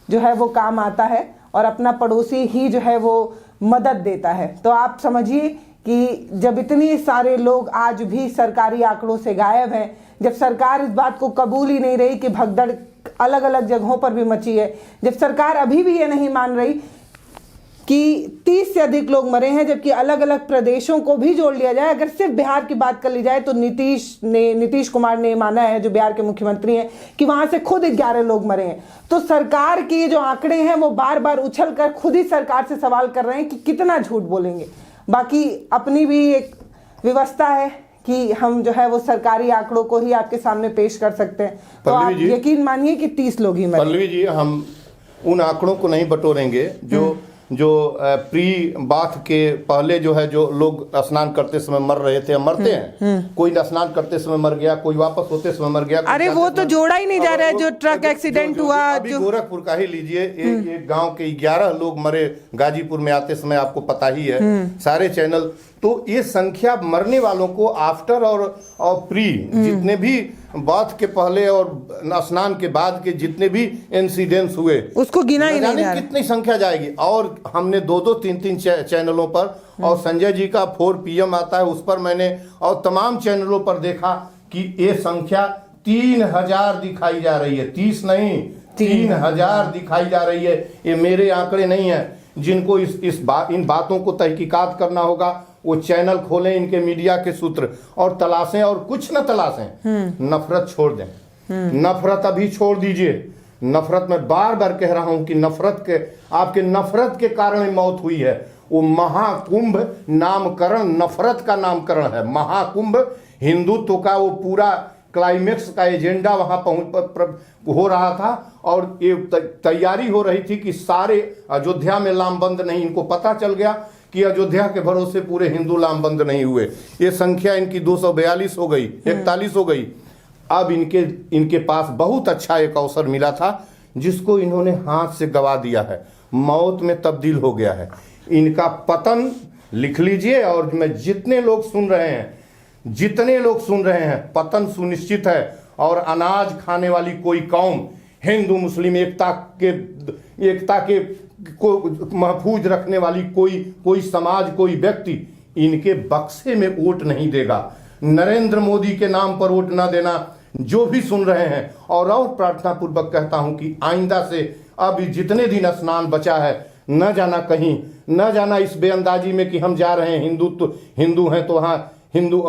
जो है वो काम आता है, और अपना पड़ोसी ही जो है वो मदद देता है। तो आप समझिए कि जब इतने सारे लोग आज भी सरकारी आंकड़ों से गायब हैं, जब सरकार इस बात को कबूल ही नहीं रही कि भगदड़ अलग अलग जगहों पर भी मची है, जब सरकार अभी भी ये नहीं मान रही कि 30 से अधिक लोग मरे हैं, जबकि अलग अलग प्रदेशों को भी जोड़ लिया जाए। अगर सिर्फ बिहार की बात कर ली जाए तो नीतीश कुमार ने माना है, जो बिहार के मुख्यमंत्री हैं, कि वहां से खुद 11 लोग मरे हैं। तो सरकार के जो आंकड़े हैं वो बार बार उछल कर खुद ही सरकार से सवाल कर रहे हैं कि कितना झूठ बोलेंगे। बाकी अपनी भी एक व्यवस्था है कि हम जो है वो सरकारी आंकड़ों को ही आपके सामने पेश कर सकते हैं। तो आप यकीन मानिए कि 30 लोग ही मरे। पल्लवी जी, हम उन आंकड़ों को नहीं बटोरेंगे जो प्री बाथ के पहले जो है, जो लोग स्नान करते समय मर रहे थे, मरते हैं। कोई स्नान करते समय मर गया, कोई वापस होते समय मर गया। अरे वो तो जोड़ा ही नहीं जा रहा है, जो ट्रक एक्सीडेंट हुआ। अभी गोरखपुर का ही लीजिए, एक गांव के 11 लोग मरे गाजीपुर में आते समय, आपको पता ही है, सारे चैनल। तो ये संख्या मरने वालों को आफ्टर और प्री, जितने भी बाथ के पहले और स्नान के बाद के जितने भी इंसिडेंट्स हुए, उसको गिना ही नहीं जाने कितनी संख्या जाएगी। और हमने 2-2, 3-3 चैनलों पर, और संजय जी का 4 PM आता है, उस पर मैंने और तमाम चैनलों पर देखा कि ये संख्या 3000 दिखाई जा रही है। 30 नहीं, 3000 दिखाई जा रही है। ये मेरे आंकड़े नहीं है। जिनको इन बातों को तहकीकात करना होगा, वो चैनल खोलें, इनके मीडिया के सूत्र, और तलाशें, और कुछ न तलाशें, नफरत छोड़ दें। नफरत अभी छोड़ दीजिए। नफरत, मैं बार बार कह रहा हूं कि आपके नफरत के कारण मौत हुई है। वो महाकुंभ नामकरण नफरत का नामकरण है। महाकुंभ हिंदुत्व का वो पूरा क्लाइमेक्स का एजेंडा वहां हो रहा था, और ये तैयारी हो रही थी कि सारे अयोध्या में लामबंद नहीं। इनको पता चल गया कि अयोध्या के भरोसे पूरे हिंदू लामबंद नहीं हुए। ये संख्या इनकी 242 हो गई, 41 हो गई। अब इनके पास बहुत अच्छा एक अवसर मिला था, जिसको इन्होंने हाथ से गवा दिया है, मौत में तब्दील हो गया है। इनका पतन लिख लीजिए, और मैं जितने लोग सुन रहे हैं, पतन सुनिश्चित है। और अनाज खाने वाली कोई कौम, हिंदू मुस्लिम एकता के को महफूज रखने वाली कोई समाज, कोई व्यक्ति इनके बक्से में वोट नहीं देगा। नरेंद्र मोदी के नाम पर वोट ना देना। जो भी सुन रहे हैं, और प्रार्थना पूर्वक कहता हूं कि आइंदा से अब जितने दिन स्नान बचा है, न जाना कहीं, न जाना इस बेअंदाजी में कि हम जा रहे हैं हिंदू हैं तो वहाँ हिंदू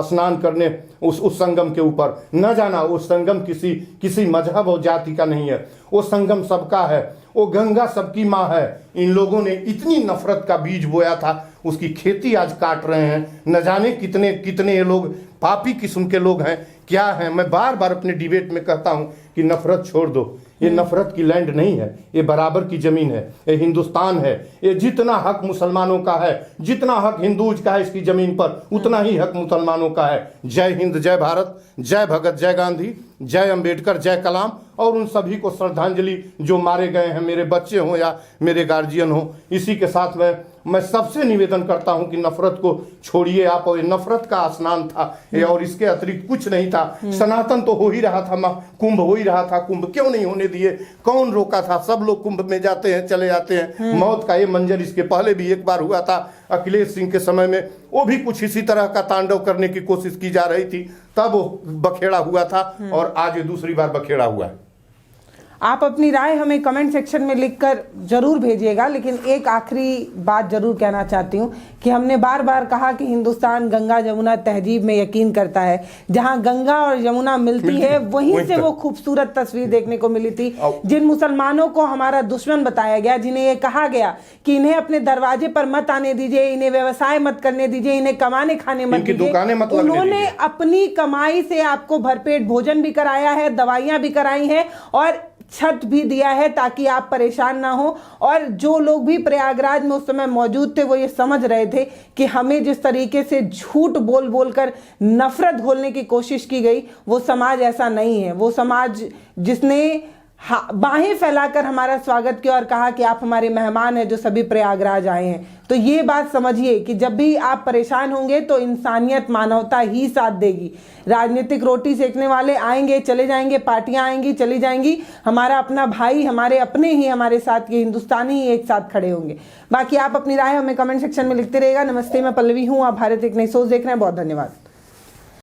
स्नान करने उस संगम के ऊपर, न जाना। वो संगम किसी मजहब और जाति का नहीं है, वो संगम सबका है, वो गंगा सबकी माँ है। इन लोगों ने इतनी नफरत का बीज बोया था, उसकी खेती आज काट रहे हैं। न जाने कितने ये लोग पापी किस्म के लोग हैं, क्या हैं। मैं बार बार अपने डिबेट में कहता हूं कि नफरत छोड़ दो। ये नफरत की लैंड नहीं है, ये बराबर की जमीन है, ये हिंदुस्तान है। ये जितना हक मुसलमानों का है, जितना हक हिंदूज का है इसकी जमीन पर, उतना ही हक मुसलमानों का है। जय हिंद, जय भारत, जय भगत, जय गांधी, जय अंबेडकर, जय कलाम। और उन सभी को श्रद्धांजलि जो मारे गए हैं, मेरे बच्चे हों या मेरे गार्जियन हो। इसी के साथ मैं सबसे निवेदन करता हूं कि नफरत को छोड़िए आप। और नफरत का स्नान था, और इसके अतिरिक्त कुछ नहीं था। सनातन तो हो ही रहा था, कुंभ हो ही रहा था। कुंभ क्यों नहीं होने दिए? कौन रोका था? सब लोग कुंभ में जाते हैं, चले जाते हैं। मौत का ये मंजर इसके पहले भी एक बार हुआ था, अखिलेश सिंह के समय में। वो भी कुछ इसी तरह का तांडव करने की कोशिश की जा रही थी, तब वो बखेड़ा हुआ था, और आज ये दूसरी बार बखेड़ा हुआ है। आप अपनी राय हमें कमेंट सेक्शन में लिखकर जरूर भेजिएगा। लेकिन एक आखिरी बात जरूर कहना चाहती हूँ कि हमने बार बार कहा कि हिंदुस्तान गंगा जमुना तहजीब में यकीन करता है। जहाँ गंगा और यमुना मिलती है, वहीं से वो खूबसूरत तस्वीर देखने को मिली थी। जिन मुसलमानों को हमारा दुश्मन बताया गया, जिन्हें ये कहा गया कि इन्हें अपने दरवाजे पर मत आने दीजिए, इन्हें व्यवसाय मत करने दीजिए, इन्हें कमाने खाने मत दीजिए, उन्होंने अपनी कमाई से आपको भरपेट भोजन भी कराया है, दवाइयां भी कराई हैं, और छत भी दिया है ताकि आप परेशान ना हो। और जो लोग भी प्रयागराज में उस समय मौजूद थे, वो ये समझ रहे थे कि हमें जिस तरीके से झूठ बोल कर नफरत घोलने की कोशिश की गई, वो समाज ऐसा नहीं है। वो समाज जिसने बाहें फैलाकर हमारा स्वागत किया और कहा कि आप हमारे मेहमान हैं जो सभी प्रयागराज आए हैं। तो ये बात समझिए कि जब भी आप परेशान होंगे तो इंसानियत, मानवता ही साथ देगी। राजनीतिक रोटी सेकने वाले आएंगे, चले जाएंगे, पार्टियां आएंगी, चली जाएंगी, हमारा अपना भाई, हमारे अपने ही हमारे साथ, ये हिंदुस्तानी ही एक साथ खड़े होंगे। बाकी आप अपनी राय हमें कमेंट सेक्शन में लिखते रहिएगा। नमस्ते, मैं पल्लवी हूँ, आप भारत एक नई सोच देख रहे हैं। बहुत धन्यवाद।